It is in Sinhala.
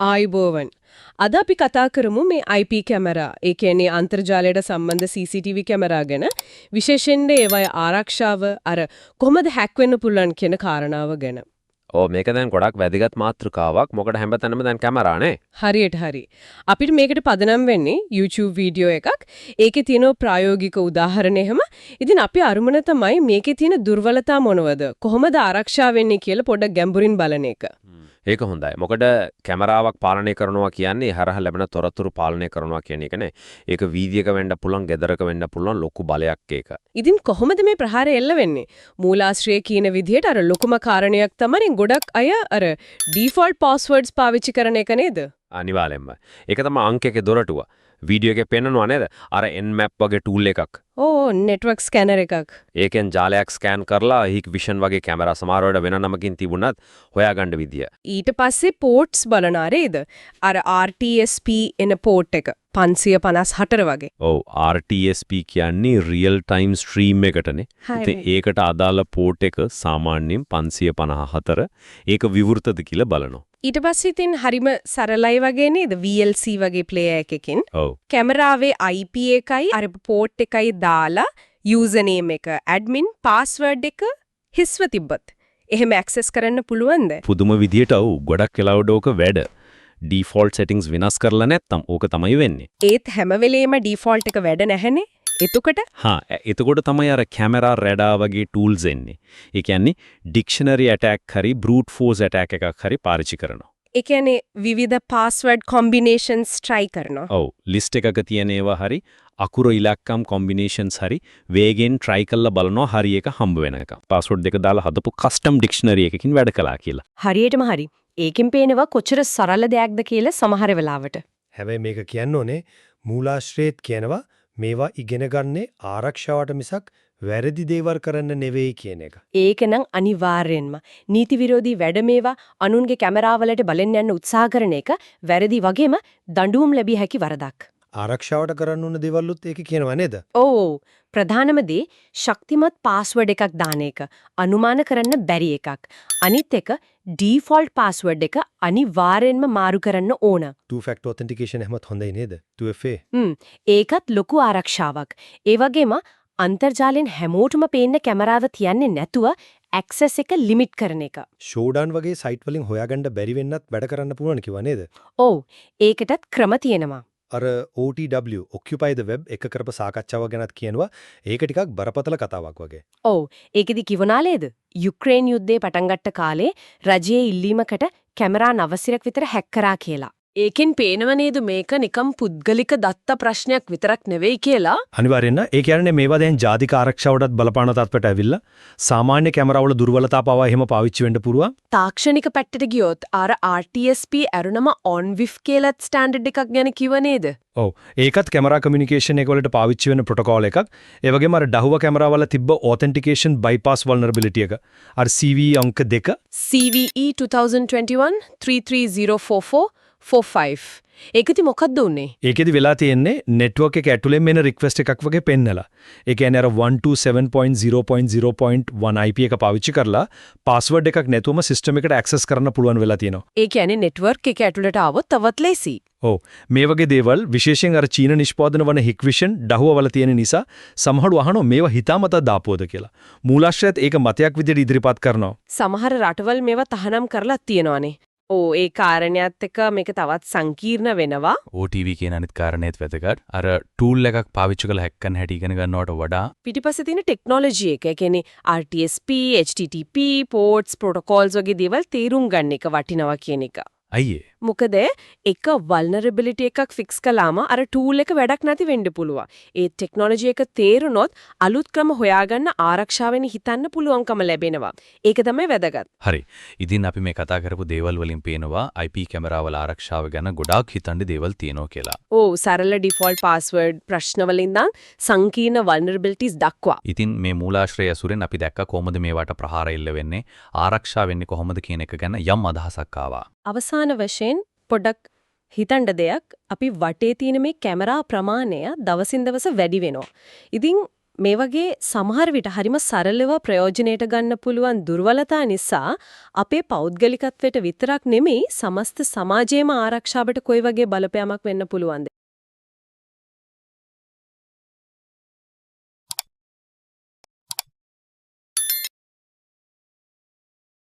ආයිබෝවන්. අද අපි කතා කරමු මේ IP කැමරා, ඒ කියන්නේ අන්තර්ජාලයට සම්බන්ධ CCTV කැමරා ගැන. විශේෂයෙන්ම ඒවයි ආරක්ෂාව අර කොහොමද හැක් වෙන්න පුළුවන් කියන කාරණාව ගැන. මේක දැන් ගොඩක් වැදගත් මාතෘකාවක්. මොකද හැමතැනම දැන් කැමරානේ. හරියට හරි. අපිට මේකට පදනම් වෙන්නේ YouTube වීඩියෝ එකක්. ඒකේ තියෙන ප්‍රායෝගික උදාහරණ එහෙම. ඉතින් අපි අරුමන තමයි මේකේ තියෙන දුර්වලතා මොනවද? කොහොමද ආරක්ෂා වෙන්නේ කියලා පොඩ්ඩක් ගැඹුරින් බලන එක. ඒක හොඳයි. මොකද කැමරාවක් පාලනය කරනවා කියන්නේ හරහා ලැබෙන තොරතුරු පාලනය කරනවා කියන එක නේ. ඒක වීදියේක වෙන්න පුළුවන්, ගෙදරක වෙන්න පුළුවන් ලොකු බලයක් ඒක. ඉතින් කොහොමද මේ ප්‍රහාරය එල්ල වෙන්නේ? මූලාශ්‍රයේ කියන විදිහට අර ලොකුම කාරණයක් තමයි ගොඩක් අය අර ඩිෆෝල්ට් පාස්වර්ඩ්ස් පාවිච්චි කරන එක නේද? අනිවාර්යෙන්ම. ඒක තමයි අංකයේ දොරටුව. වීඩියෝ එකේ පෙන්නනවා නේද? අර Nmap වගේ ටූල් එකක්. ඕ නෙට්වර්ක් ස්කැනර් එකක්. ඒකෙන් ජාලයක් ස්කෑන් කරලා හික් විෂන් වගේ කැමරා සමහරවට වෙන නමකින් තිබුණත් හොයාගන්න විදිය. ඊට පස්සේ පෝට්ස් බලන ආරේද? අර RTSP එන පෝට් එක 554 වගේ. ඔව් RTSP කියන්නේ රියල් ටයිම් ස්ට්‍රීම් එකටනේ. ඉතින් ඒකට අදාළ පෝට් එක සාමාන්‍යයෙන් 554. ඒක විවෘතද කියලා බලනවා. ඊට පස්සේ ඉතින් හරිම සරලයි වගේ නේද? VLC වගේ ප්ලේයර් එකකින්. ඔව්. කැමරාවේ IP එකයි අර පෝට් එකයි දාලා යූසර් නේම් එක, ඇඩ්මින්, පාස්වර්ඩ් එක හිස්ව තිබ්බත් එහෙම ඇක්සස් කරන්න පුළුවන්ද? පුදුම විදියට ඔව් ගොඩක් වෙලාවට ඕක වැඩ. ඩිෆෝල්ට් සෙටින්ග්ස් විනාශ කරලා නැත්තම් ඕක තමයි වෙන්නේ. ඒත් හැම වෙලේම ඩිෆෝල්ට් එක වැඩ නැහැනේ. එතකොට තමයි අර කැමරා රැඩාර් වගේ ටූල්ස් එන්නේ. ඒ කියන්නේ ඩික්ෂනරි ඇටැක් හරි බෲට් ෆෝස් ඇටැක් එකක් හරි පාවිච්චි කරනවා. ඒ කියන්නේ විවිධ පාස්වර්ඩ් කොම්බිනේෂන්ස් try කරනවා. ඔව් ලිස්ට් එකක තියෙන ඒවා හරි අකුරු ඉලක්කම් කොම්බිනේෂන්ස් හරි වේගෙන් try කරලා බලනවා හරි එක හම්බ වෙනකම්. පාස්වර්ඩ් දෙක දාලා හදපු කස්ටම් ඩික්ෂනරි එකකින් වැඩ කළා කියලා. හරියටම හරි. ඒකෙන් පේනවා කොච්චර සරල දෙයක්ද කියලා සමහර වෙලාවට. හැබැයි මේක කියන්න ඕනේ මූලාශ්‍රයේත් කියනවා මේවා ඉගෙන ගන්නේ ආරක්ෂාවට මිසක් වැරදි දේවල් කරන්න නෙවෙයි කියන එක. ඒකනම් අනිවාර්යෙන්ම නීති විරෝධී වැඩ මේවා අනුන්ගේ කැමරාවලට බලෙන් යන්න උත්සාහ කරන එක වැරදි වගේම දඬුවම් ලැබිය හැකි වරදක්. ආරක්ෂාවට කරන්න ඕන දේවල්ුත් ඒක කියනවා නේද? ඔව්. ප්‍රධානම දේ ශක්තිමත් පාස්වර්ඩ් එකක් දාන එක. අනුමාන කරන්න බැරි එකක්. අනිත් එක ඩිෆෝල්ට් පාස්වර්ඩ් එක අනිවාර්යෙන්ම මාරු කරන්න ඕන. two factor authentication එහෙමත් හොඳයි නේද? 2FA. ඒකත් ලොකු ආරක්ෂාවක්. ඒ වගේම අන්තර්ජාලයෙන් හැමෝටම පේන්න කැමරාව තියන්නේ නැතුව ඇක්සස් එක ලිමිට් කරන එක. ෂෝඩාන් වගේ සයිට් වලින් හොයාගන්න බැරි වෙන්නත් වැඩ කරන්න පුළුවන් කිව්වා නේද? ඔව්. ඒකටත් ක්‍රම තියෙනවා. අර OTW Occupy the Web එක කරපු සාකච්ඡාව ගැනත් කියනවා. ඒක ටිකක් බරපතල කතාවක් වගේ. ඔව්. ඒකෙදි කිවනාලේද? යුක්‍රේන් යුද්ධේ පටන් ගත්ත කාලේ රජයේ ඉල්ලීමකට කැමරා 900ක් විතර හැක් කරා කියලා. ඒකෙන් පේනව නේද මේක නිකම් පුද්ගලික දත්ත ප්‍රශ්නයක් විතරක් නෙවෙයි කියලා. අනිවාර්යෙන්ම ඒ කියන්නේ මේවා දැන් ජාතික ආරක්ෂාවටත් බලපාන තත්ත්වයට ඇවිල්ලා සාමාන්‍ය කැමරාවල දුර්වලතා පවා එහෙම පාවිච්චි වෙන්න පුරුවා. තාක්ෂණික පැත්තට ගියොත් අර RTSP අරුණම on with කියලාත් ස්ටෑන්ඩඩ් එකක් ගැන කිව්ව නේද? ඔව්. ඒකත් කැමරා කමියුනිකේෂන් එකවලට පාවිච්චි වෙන ප්‍රොටෝකෝල් එකක්. ඒ වගේම අර ඩහුව කැමරාවල තිබ්බ authentication bypass vulnerability එක. අර CVE අංක 2 CVE 2021 33044 45. ඒකෙදි මොකක්ද උනේ? ඒකෙදි වෙලා තියෙන්නේ නෙට්වර්ක් එක ඇතුලෙන් එන රික්වෙස්ට් එකක් වගේ පෙන්නලා. ඒ කියන්නේ අර 127.0.0.1 IP එක පාවිච්චි කරලා පාස්වර්ඩ් එකක් නැතුවම සිස්ටම් එකට ඇක්සස් කරන්න පුළුවන් වෙලා තියෙනවා. ඒ කියන්නේ නෙට්වර්ක් එක ඇතුළට ආවොත් තවත් ලේසි. ඔව්. මේ වගේ දේවල් විශේෂයෙන් අර චීන නිෂ්පාදන වන හික්විෂන් ඩහුවවල තියෙන නිසා සමහරව අහනවා මේවා හිතාමතා දාපුවද කියලා. මූලාශ්‍රයත් ඒක මතයක් විදිහට ඉදිරිපත් කරනවා. සමහර රටවල් මේවා තහනම් කරලා තියෙනවානේ. ඕ ඒ කාරණයක් එක්ක මේක තවත් සංකීර්ණ වෙනවා. OTV කියන අනිත් කාරණේත් වැදගත්. අර ටූල් එකක් පාවිච්චි කරලා හැක් කරන්න හැටි ඉගෙන ගන්නවට වඩා පිටිපස්සේ තියෙන ටෙක්නොලොජි එක, ඒ කියන්නේ RTSP, HTTP, ports, protocols වගේ දේවල් තේරුම් ගන්න එක වටිනවා කියන එක. අයියේ මොකද එක vulnerability එකක් fix කළාම අර tool එක වැඩක් නැති වෙන්න පුළුවන්. ඒ technology එක තේරුනොත් අලුත් ක්‍රම හොයාගන්න ආරක්ෂාවෙන් හිතන්න පුළුවන්කම ලැබෙනවා. ඒක තමයි වැදගත්. හරි. ඉතින් අපි මේ කතා කරපු දේවල් වලින් පේනවා IP කැමරාවල ආරක්ෂාව ගැන ගොඩාක් හිතන්න දේවල් තියෙනවා කියලා. ඔව් සරල default password ප්‍රශ්න වලින් නම් සංකීර්ණ vulnerabilities දක්වා. ඉතින් මේ මූලාශ්‍රය ඇසුරෙන් අපි දැක්ක කොහොමද මේවට ප්‍රහාර එල්ල වෙන්නේ, ආරක්ෂා වෙන්නේ කොහොමද කියන එක ගැන යම් අදහසක් ආවා. අවසාන වශයෙන් පොඩක් හිතන්න දෙයක් අපි වටේ තියෙන මේ කැමරා ප්‍රමාණය දවසින් දවස වැඩි වෙනවා. ඉතින් මේ වගේ සමහර විට හරිම සරලව ප්‍රයෝජනෙට ගන්න පුළුවන් දුර්වලතා නිසා අපේ පෞද්ගලිකත්වයට විතරක් නෙමෙයි සමස්ත සමාජයේම ආරක්ෂාවට කොයි වගේ බලපෑමක් වෙන්න පුළුවන්ද?